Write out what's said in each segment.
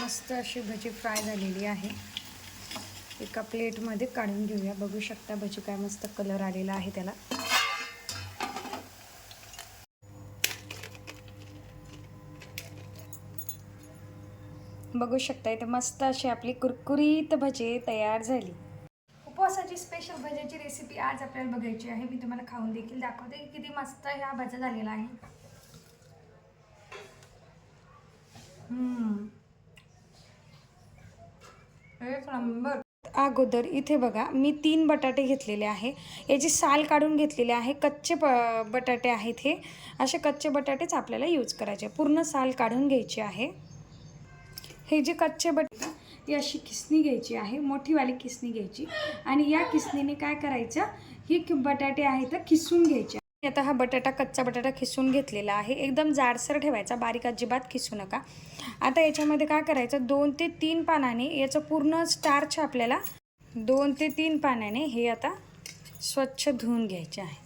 मस्त अशी भजी फ्राय झालेली आहे। एका प्लेटमध्ये काढून घेऊया। बघू शकता भजी काय मस्त कलर आलेला आहे त्याला। बघू शकता इथे मस्त अशी आपली कुरकुरीत भजी तयार झाली। उपवासाची स्पेशल भज्याची रेसिपी आज आपल्याला बघायची आहे। मी तुम्हाला खाऊन देखील दाखवते की किती मस्त ह्या भज्या झालेला आहे। एक नंबर। अगोदर इथे बघा मी 3 बटाटे घेतलेले आहे। याची साल काढून घेतलेली आहे। कच्चे बटाटे आहेत हे। असे कच्चे बटाटेच आपल्याला यूज करायचे। पूर्ण साल काढून घ्यायची आहे। हे जे कच्चे बटाटे ही अशी किसणी घ्यायची आहे। मोठीवाली किसणी घ्यायची आणि या किसणीने काय करायचं, ही बटाटे आहेत किसून घ्यायचे। आता हा बटाटा कच्चा बटाटा खिसून घेतलेला आहे। एकदम जाडसर ठेवायचा, बारीक अजिबात खिसू नका। आता याच्यामध्ये काय करायचं, 2 ते 3 पानाने याचं पूर्ण स्टार्च आपल्याला 2 ते 3 पानाने हे आता स्वच्छ धुवून घ्यायचे आहे।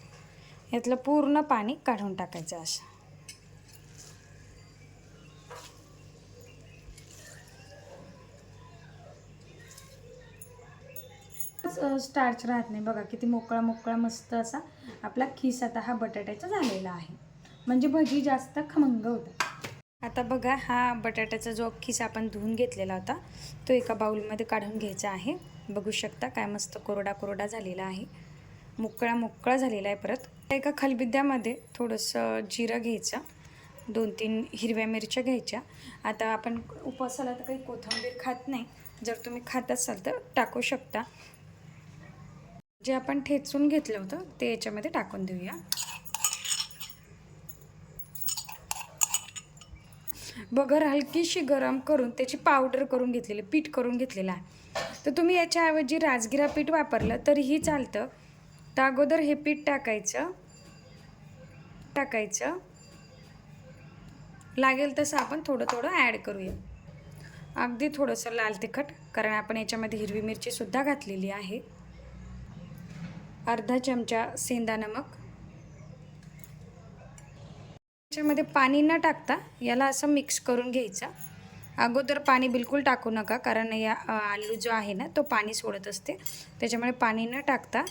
यातलं पूर्ण पाणी काढून टाकायचं असं। स्टार्च राहत नाही बघा, किती मोकळा मोकळा मस्त असा आपला खिस आता हा बटाट्याचा झालेला आहे। म्हणजे भजी जास्त खमंग होतात। आता बघा हा बटाट्याचा जो खिस आपण धुवून घेतलेला होता तो एका बाउलमध्ये काढून घ्यायचा आहे। बघू शकता काय मस्त कोरडा कोरडा झालेला आहे, मोकळा मोकळा झालेला आहे। परत एका खलबत्त्यामध्ये थोडंसं जिरं घ्यायचं, 2-3 हिरव्या मिरच्या घ्यायच्या। आता आपण उपवासाला तर काही कोथिंबीर खात नाही, जर तुम्ही खात असाल तर टाकू शकता। जे आपण ठेचून घेतलं होतं ते याच्यामध्ये टाकून देऊया। बगर हलकीशी गरम करून त्याची पावडर करून घेतलेली, पीठ करून घेतलेलं आहे। तर तुम्ही याच्याऐवजी राजगिरा पीठ वापरलं तरीही चालतं। तर अगोदर हे पीठ टाकायचं लागेल तसं आपण थोडं थोडं ॲड करूया। अगदी थोडंसं लाल तिखट, कारण आपण याच्यामध्ये हिरवी मिरची सुद्धा घातलेली आहे। अर्धा चमचा सेंधा नमक। याच्यामध्ये पाणी न टाकता याला असं मिक्स करून घ्यायचं। अगोदर पाणी बिलकुल टाकू नका, कारण या आलू जो आहे ना तो पाणी सोडत असते। त्याच्यामुळे पाणी न टाकता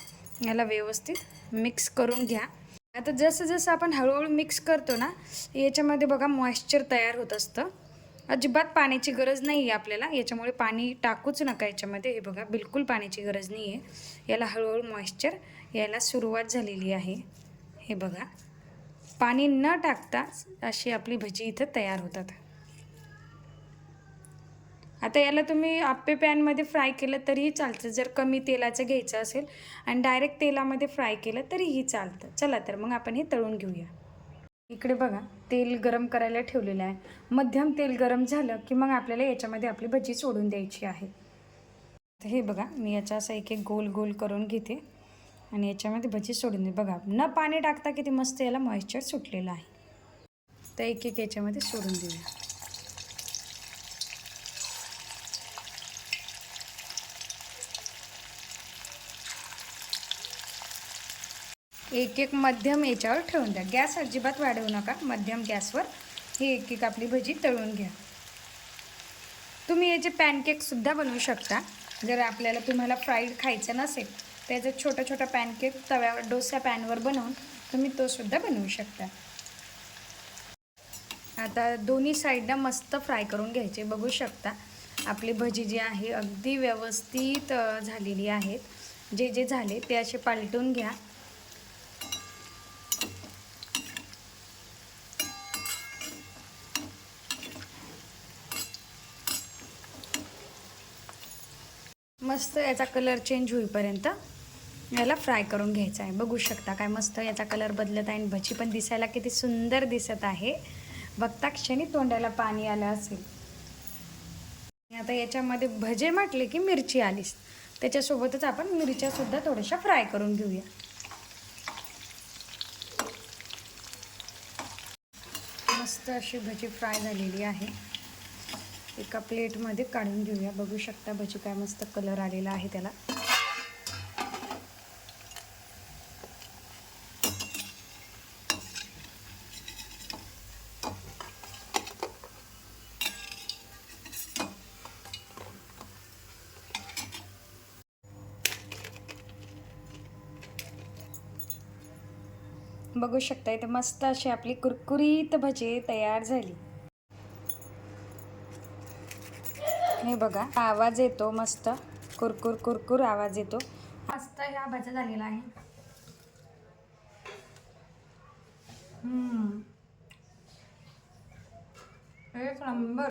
याला व्यवस्थित मिक्स करून घ्या। आता जसं जसं आपण हळूहळू मिक्स करतो ना, याच्यामध्ये बघा मॉइश्चर तयार होत असतं। अजिबात पाण्याची गरज नाही आहे आपल्याला, याच्यामुळे पाणी टाकूच नका याच्यामध्ये। हे बघा बिलकुल पाण्याची गरज नाही आहे। याला हळूहळू मॉइश्चर यायला सुरुवात झालेली आहे। हे बघा पाणी न टाकता अशी आपली भजी इथं तयार होतात। आता याला तुम्ही आप्पे पॅनमध्ये फ्राय केलं तरीही चालतं, जर कमी तेलाचं घ्यायचं असेल, आणि डायरेक्ट तेलामध्ये फ्राय केलं तरीही चालतं। चला तर मग आपण हे तळून घेऊया। इकडे बघा तेल गरम करायला ठेवलेलं आहे। मध्यम तेल गरम झालं की मग आपल्याला याच्यामध्ये आपली भजी सोडून द्यायची आहे। तर हे बघा मी याचा असा एक एक गोल गोल करून घेते आणि याच्यामध्ये भजी सोडून दे। बघा न पाणी टाकता किती मस्त याला मॉइश्चर सुटलेलं आहे। तर एक एक याच्यामध्ये सोडून देऊया। एक एक मध्यम याच्यावर ठेवून द्या। गॅस अजिबात वाढवू नका, मध्यम गॅसवर ही एक एक आपली भजी तळून घ्या। तुम्ही याचे पॅनकेकसुद्धा बनवू शकता। जर आपल्याला तुम्हाला फ्राईड खायचं नसेल त्याचं छोटा छोटा पॅनकेक तव्यावर डोसा पॅनवर बनवून तुम्ही तो सुद्धा बनवू शकता। आता दोन्ही साईडला मस्त फ्राय करून घ्यायचे। बघू शकता आपली भजी जी आहे अगदी व्यवस्थित झालेली आहेत। जे जे झाले ते असे पालटून घ्या। मस्त याचा कलर चेंज होईपर्यंत याला फ्राय करून घ्यायचा आहे। बघू शकता काय मस्त याचा कलर बदलत आहे आणि भजी पण दिसायला किती सुंदर दिसत आहे। बघता क्षणी तोंडाला पाणी आलं असेल। आता याच्यामध्ये भजे म्हटले की मिरची आलीच, त्याच्यासोबतच आपण मिरच्यासुद्धा थोड्याशा फ्राय करून घेऊया। मस्त अशी भजी फ्राय झालेली आहे। एका प्लेटमध्ये काढून घेऊया। बघू शकता भजी काय मस्त कलर आलेला आहे त्याला। बघू शकता इथे मस्त अशी आपली कुरकुरीत भजी तयार झाली. हे बघा आवाज येतो, मस्त कुरकुर कुरकुर आवाज येतो. मस्त ह्या भज्या झालेला आहे. एक नंबर.